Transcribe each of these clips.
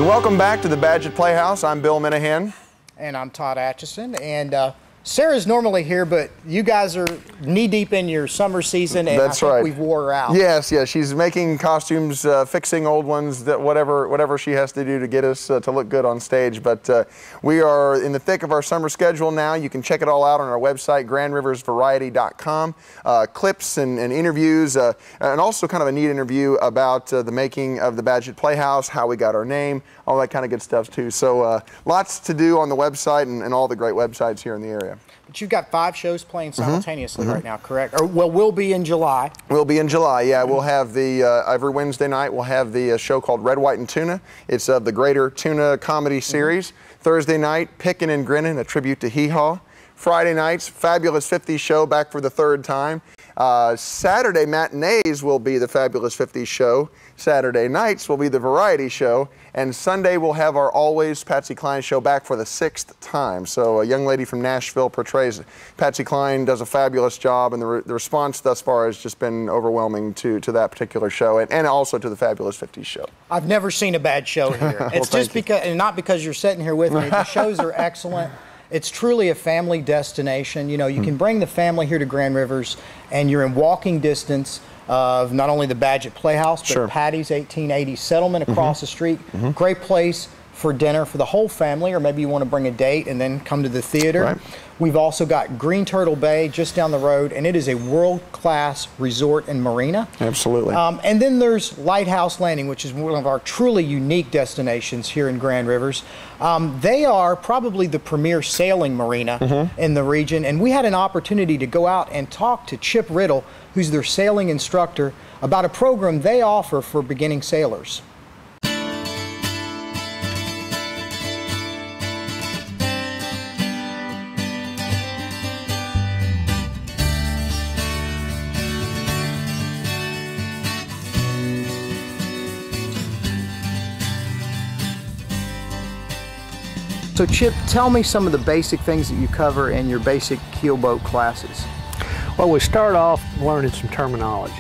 Welcome back to the Badgett Playhouse. I'm Bill Minahan. And I'm Todd Atchison. And Sarah's normally here, but you guys are knee-deep in your summer season, and That's I think right. we've wore her out. Yes, she's making costumes, fixing old ones, that whatever she has to do to get us to look good on stage. But we are in the thick of our summer schedule now. You can check it all out on our website, grandriversvariety.com. Clips and interviews, and also kind of a neat interview about the making of the Badgett Playhouse, how we got our name, all that kind of good stuff too. So lots to do on the website and all the great websites here in the area. But you've got 5 shows playing simultaneously right now, correct? Or, well, we'll be in July. We'll be in July, yeah. We'll have the, every Wednesday night, we'll have the show called Red, White, and Tuna. It's of the Greater Tuna Comedy Series. Thursday night, Pickin' and Grinnin', a tribute to Hee Haw. Friday nights, Fabulous 50s show, back for the 3rd time. Saturday matinees will be the Fabulous 50s show. Saturday nights will be the Variety show. And Sunday we'll have our Always Patsy Cline show back for the 6th time. So a young lady from Nashville portrays Patsy Cline, does a fabulous job, and the response thus far has just been overwhelming to that particular show, and also to the Fabulous 50s show. I've never seen a bad show here. It's just because, and not because you're sitting here with me, the shows are excellent. It's truly a family destination. You know, you can bring the family here to Grand Rivers, and you're in walking distance of not only the Badgett Playhouse, but Patty's 1880 Settlement across the street. Great place for dinner for the whole family, or maybe you want to bring a date and then come to the theater. We've also got Green Turtle Bay just down the road, and it is a world-class resort and marina. Absolutely. And then there's Lighthouse Landing, which is one of our truly unique destinations here in Grand Rivers. They are probably the premier sailing marina in the region, and we had an opportunity to go out and talk to Chip Riddle, who's their sailing instructor, about a program they offer for beginning sailors. So Chip, tell me some of the basic things that you cover in your basic keelboat classes. Well, we start off learning some terminology.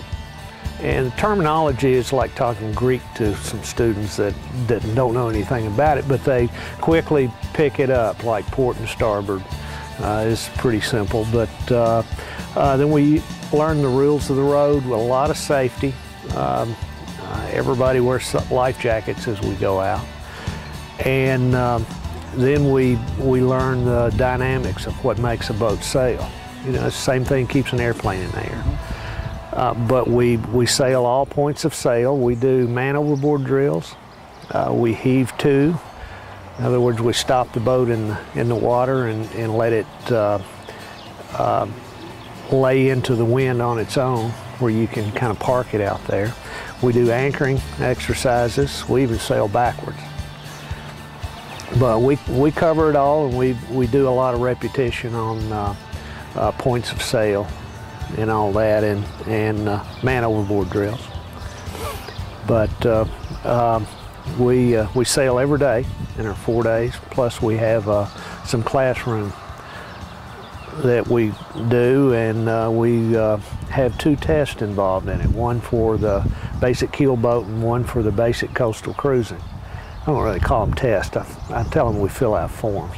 And the terminology is like talking Greek to some students that don't know anything about it, but they quickly pick it up, like port and starboard. It's pretty simple, but then we learn the rules of the road with a lot of safety. Everybody wears life jackets as we go out. And then we learn the dynamics of what makes a boat sail. You know, it's the same thing keeps an airplane in the air. But we sail all points of sail. We do man overboard drills. We heave to. In other words, we stop the boat in the water and let it lay into the wind on its own, where you can kind of park it out there. We do anchoring exercises. We even sail backwards. But we cover it all, and we do a lot of repetition on points of sail and all that, and man overboard drills. But we sail every day in our 4 days. Plus we have some classroom that we do, and we have 2 tests involved in it. One for the basic keelboat and one for the basic coastal cruising. I don't really call them tests. I tell them we fill out forms.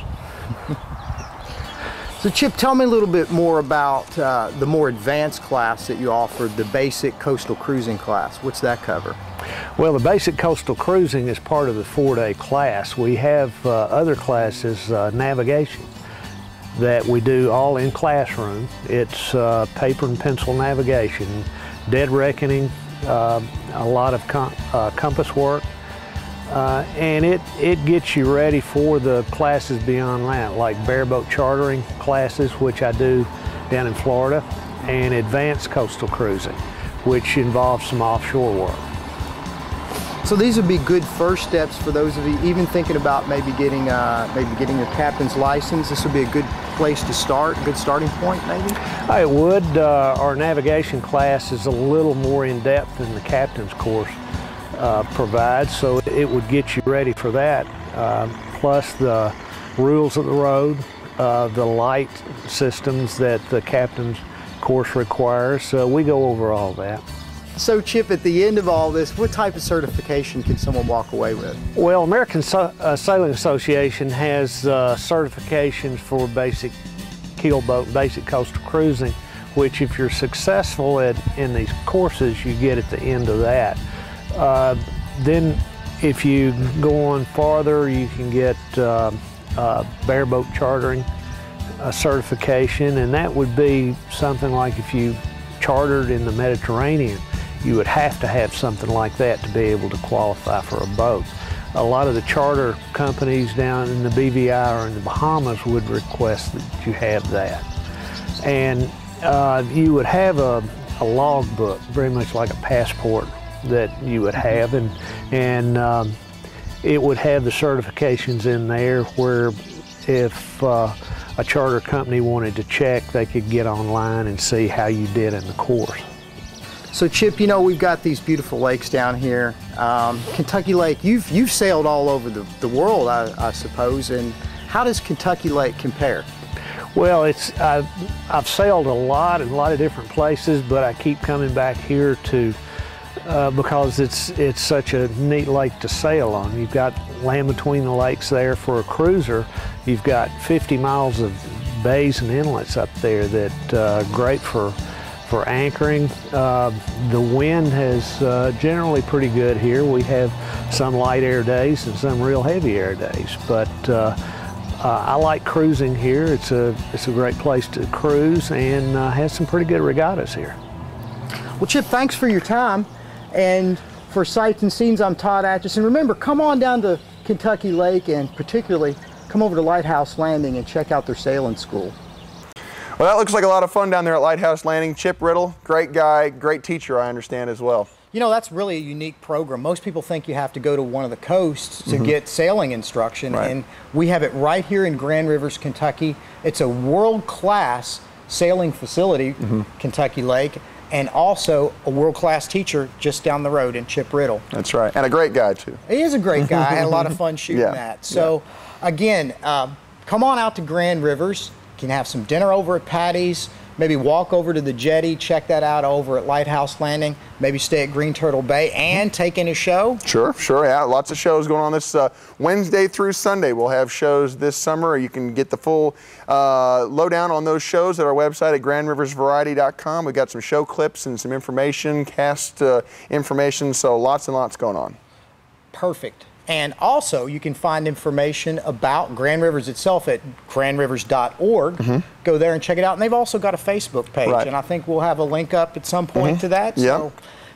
So Chip, tell me a little bit more about the more advanced class that you offered, the basic coastal cruising class. What's that cover? Well, the basic coastal cruising is part of the 4-day class. We have other classes, navigation, that we do all in classroom. It's paper and pencil navigation, dead reckoning, a lot of compass work. And it gets you ready for the classes beyond that, like bareboat chartering classes, which I do down in Florida, and advanced coastal cruising, which involves some offshore work. So these would be good first steps for those of you even thinking about maybe getting your captain's license. This would be a good place to start, a good starting point maybe? It would. Our navigation class is a little more in-depth than the captain's course provides, so it would get you ready for that. Plus the rules of the road, the light systems that the captain's course requires. We go over all that. So Chip, at the end of all this, what type of certification can someone walk away with? Well, American Sailing Association has certifications for basic keelboat, basic coastal cruising, which if you're successful in these courses, you get at the end of that. Then if you go on farther, you can get bareboat chartering certification, and that would be something like if you chartered in the Mediterranean, you would have to have something like that to be able to qualify for a boat. A lot of the charter companies down in the BVI or in the Bahamas would request that you have that. And you would have a log book, very much like a passport that you would have, and it would have the certifications in there where if a charter company wanted to check, they could get online and see how you did in the course. So Chip, you know, we've got these beautiful lakes down here. Kentucky Lake, you've sailed all over the world, I suppose, and how does Kentucky Lake compare? Well, I've sailed a lot in a lot of different places, but I keep coming back here to because it's such a neat lake to sail on. You've got land between the lakes there for a cruiser. You've got 50 miles of bays and inlets up there that are great for anchoring. The wind is generally pretty good here. We have some light air days and some real heavy air days, but I like cruising here. It's a great place to cruise and has some pretty good regattas here. Well, Chip, thanks for your time. And for Sights and Scenes, I'm Todd Atchison. Remember, come on down to Kentucky Lake, and particularly come over to Lighthouse Landing and check out their sailing school. Well, that looks like a lot of fun down there at Lighthouse Landing. Chip Riddle, great guy, great teacher, I understand as well. You know, that's really a unique program. Most people think you have to go to one of the coasts to get sailing instruction, and we have it right here in Grand Rivers, Kentucky. It's a world-class sailing facility, Kentucky Lake, and also a world-class teacher just down the road in Chip Riddle. That's right, and a great guy too. He is a great guy. I had a lot of fun shooting that. So again, come on out to Grand Rivers. You can have some dinner over at Patty's, maybe walk over to the jetty, check that out over at Lighthouse Landing, maybe stay at Green Turtle Bay and take in a show. Sure, yeah, lots of shows going on this Wednesday through Sunday. We'll have shows this summer. You can get the full lowdown on those shows at our website at grandriversvariety.com. We've got some show clips and some information, cast information, so lots and lots going on. Perfect. And also, you can find information about Grand Rivers itself at grandrivers.org. Go there and check it out. And they've also got a Facebook page, and I think we'll have a link up at some point to that. So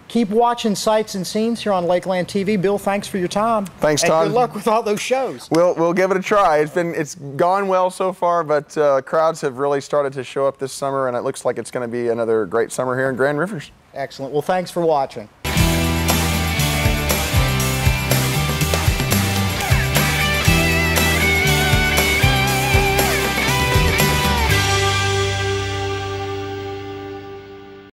keep watching Sights and Scenes here on Lakeland TV. Bill, thanks for your time. Thanks, Todd. And good luck with all those shows. We'll give it a try. It's gone well so far, but crowds have really started to show up this summer, and it looks like it's going to be another great summer here in Grand Rivers. Excellent. Well, thanks for watching.